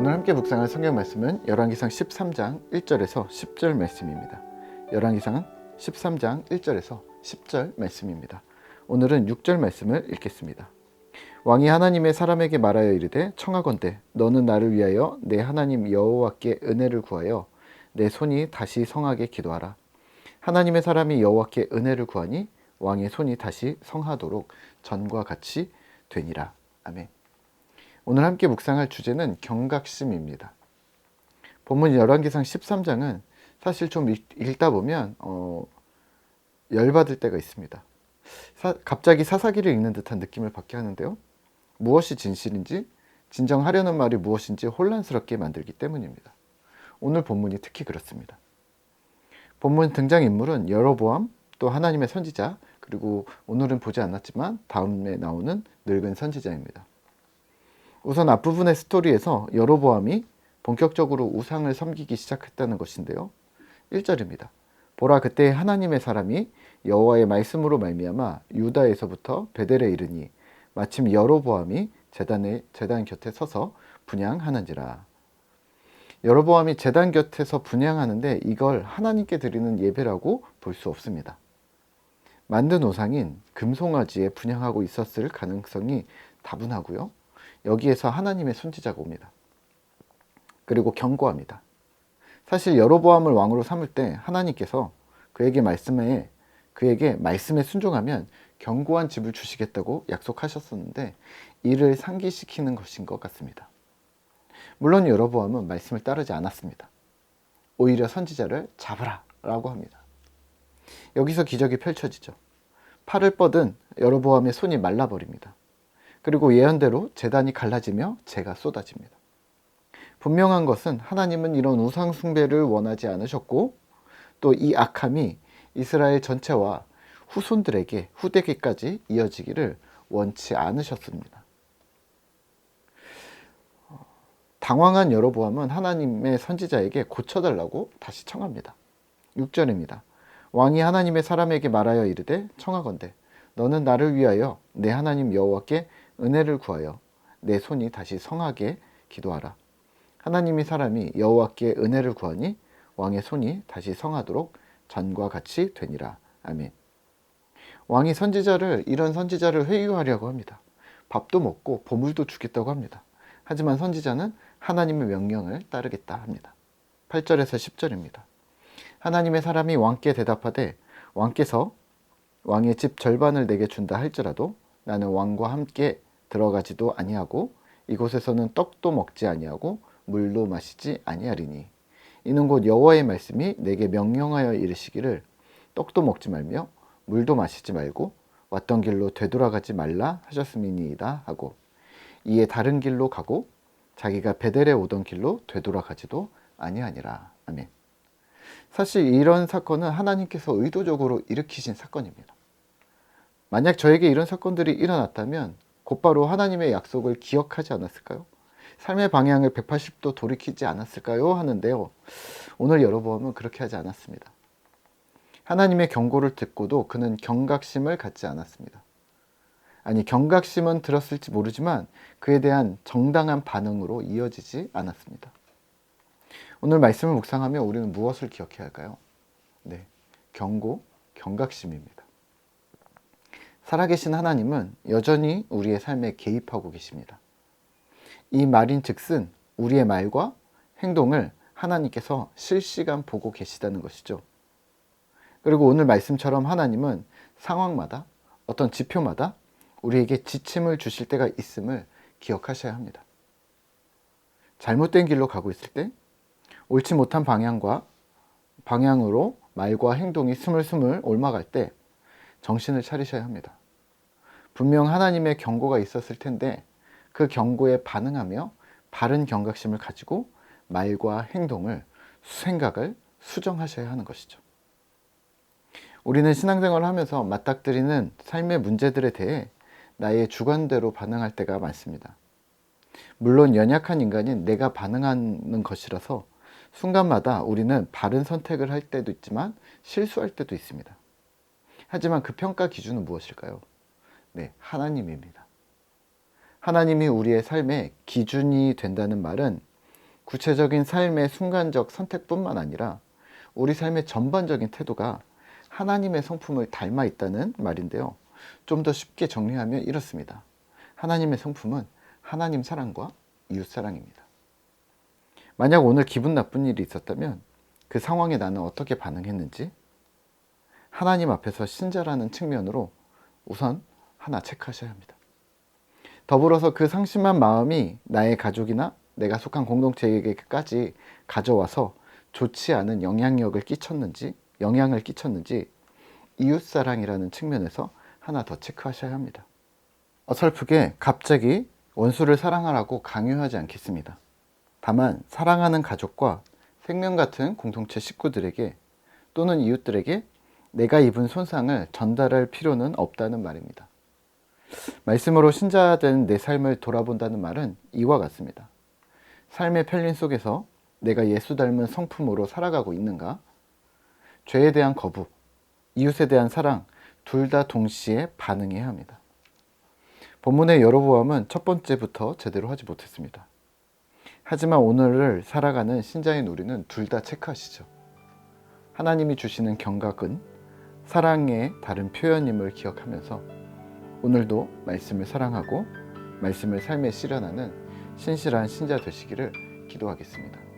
오늘 함께 묵상할 성경 말씀은 열왕기상 13장 1절에서 10절 말씀입니다. 열왕기상 13장 1절에서 10절 말씀입니다. 오늘은 6절 말씀을 읽겠습니다. 왕이 하나님의 사람에게 말하여 이르되 청하건대 너는 나를 위하여 내 하나님 여호와께 은혜를 구하여 내 손이 다시 성하게 기도하라. 하나님의 사람이 여호와께 은혜를 구하니 왕의 손이 다시 성하도록 전과 같이 되니라. 아멘. 오늘 함께 묵상할 주제는 경각심입니다. 본문 열왕기상 13장은 사실 좀 읽다 보면 열받을 때가 있습니다. 갑자기 사사기를 읽는 듯한 느낌을 받게 하는데요. 무엇이 진실인지, 진정하려는 말이 무엇인지 혼란스럽게 만들기 때문입니다. 오늘 본문이 특히 그렇습니다. 본문 등장인물은 여로보암, 또 하나님의 선지자, 그리고 오늘은 보지 않았지만 다음에 나오는 늙은 선지자입니다. 우선 앞부분의 스토리에서 여로보암이 본격적으로 우상을 섬기기 시작했다는 것인데요. 1절입니다. 보라, 그때 하나님의 사람이 여호와의 말씀으로 말미암아 유다에서부터 베델에 이르니 마침 여로보암이 제단 곁에 서서 분향하는지라. 여로보암이 제단 곁에서 분향하는데 이걸 하나님께 드리는 예배라고 볼 수 없습니다. 만든 우상인 금송아지에 분향하고 있었을 가능성이 다분하고요. 여기에서 하나님의 선지자가 옵니다. 그리고 경고합니다. 사실 여로보암을 왕으로 삼을 때 하나님께서 그에게 말씀에 순종하면 견고한 집을 주시겠다고 약속하셨었는데 이를 상기시키는 것인 것 같습니다. 물론 여로보암은 말씀을 따르지 않았습니다. 오히려 선지자를 잡으라 라고 합니다. 여기서 기적이 펼쳐지죠. 팔을 뻗은 여로보암의 손이 말라버립니다. 그리고 예언대로 제단이 갈라지며 재가 쏟아집니다. 분명한 것은 하나님은 이런 우상 숭배를 원하지 않으셨고 또 이 악함이 이스라엘 전체와 후대기까지 이어지기를 원치 않으셨습니다. 당황한 여로보암은 하나님의 선지자에게 고쳐달라고 다시 청합니다. 6절입니다. 왕이 하나님의 사람에게 말하여 이르되 청하건대 너는 나를 위하여 내 하나님 여호와께 은혜를 구하여 내 손이 다시 성하게 기도하라. 하나님의 사람이 여호와께 은혜를 구하니 왕의 손이 다시 성하도록 전과 같이 되니라. 아멘. 왕이 이런 선지자를 회유하려고 합니다. 밥도 먹고 보물도 주겠다고 합니다. 하지만 선지자는 하나님의 명령을 따르겠다 합니다. 8절에서 10절입니다. 하나님의 사람이 왕께 대답하되 왕께서 왕의 집 절반을 내게 준다 할지라도 나는 왕과 함께 들어가지도 아니하고 이곳에서는 떡도 먹지 아니하고 물도 마시지 아니하리니 이는 곧 여호와의 말씀이 내게 명령하여 이르시기를 떡도 먹지 말며 물도 마시지 말고 왔던 길로 되돌아가지 말라 하셨음이니이다 하고 이에 다른 길로 가고 자기가 베델에 오던 길로 되돌아가지도 아니하니라. 아멘. 사실 이런 사건은 하나님께서 의도적으로 일으키신 사건입니다. 만약 저에게 이런 사건들이 일어났다면 곧바로 하나님의 약속을 기억하지 않았을까요? 삶의 방향을 180도 돌이키지 않았을까요? 하는데요. 오늘 여로보암은 그렇게 하지 않았습니다. 하나님의 경고를 듣고도 그는 경각심을 갖지 않았습니다. 아니, 경각심은 들었을지 모르지만 그에 대한 정당한 반응으로 이어지지 않았습니다. 오늘 말씀을 묵상하며 우리는 무엇을 기억해야 할까요? 네, 경각심입니다. 살아계신 하나님은 여전히 우리의 삶에 개입하고 계십니다. 이 말인즉슨 우리의 말과 행동을 하나님께서 실시간 보고 계시다는 것이죠. 그리고 오늘 말씀처럼 하나님은 상황마다 어떤 지표마다 우리에게 지침을 주실 때가 있음을 기억하셔야 합니다. 잘못된 길로 가고 있을 때 옳지 못한 방향으로 말과 행동이 스물스물 옮아갈 때 정신을 차리셔야 합니다. 분명 하나님의 경고가 있었을 텐데 그 경고에 반응하며 바른 경각심을 가지고 말과 생각을 수정하셔야 하는 것이죠. 우리는 신앙생활을 하면서 맞닥뜨리는 삶의 문제들에 대해 나의 주관대로 반응할 때가 많습니다. 물론 연약한 인간인 내가 반응하는 것이라서 순간마다 우리는 바른 선택을 할 때도 있지만 실수할 때도 있습니다. 하지만 그 평가 기준은 무엇일까요? 네, 하나님입니다. 하나님이 우리의 삶의 기준이 된다는 말은 구체적인 삶의 순간적 선택뿐만 아니라 우리 삶의 전반적인 태도가 하나님의 성품을 닮아 있다는 말인데요. 좀 더 쉽게 정리하면 이렇습니다. 하나님의 성품은 하나님 사랑과 이웃 사랑입니다. 만약 오늘 기분 나쁜 일이 있었다면 그 상황에 나는 어떻게 반응했는지 하나님 앞에서 신자라는 측면으로 우선 하나 체크하셔야 합니다. 더불어서 그 상심한 마음이 나의 가족이나 내가 속한 공동체에게까지 가져와서 좋지 않은 영향을 끼쳤는지 이웃사랑이라는 측면에서 하나 더 체크하셔야 합니다. 어설프게 갑자기 원수를 사랑하라고 강요하지 않겠습니다. 다만 사랑하는 가족과 생명 같은 공동체 식구들에게 또는 이웃들에게 내가 입은 손상을 전달할 필요는 없다는 말입니다. 말씀으로 신자된 내 삶을 돌아본다는 말은 이와 같습니다. 삶의 편린 속에서 내가 예수 닮은 성품으로 살아가고 있는가? 죄에 대한 거부, 이웃에 대한 사랑 둘 다 동시에 반응해야 합니다. 본문의 여로보암은 첫 번째부터 제대로 하지 못했습니다. 하지만 오늘을 살아가는 신자인 우리는 둘 다 체크하시죠. 하나님이 주시는 경각은 사랑의 다른 표현임을 기억하면서 오늘도 말씀을 사랑하고 말씀을 삶에 실현하는 신실한 신자 되시기를 기도하겠습니다.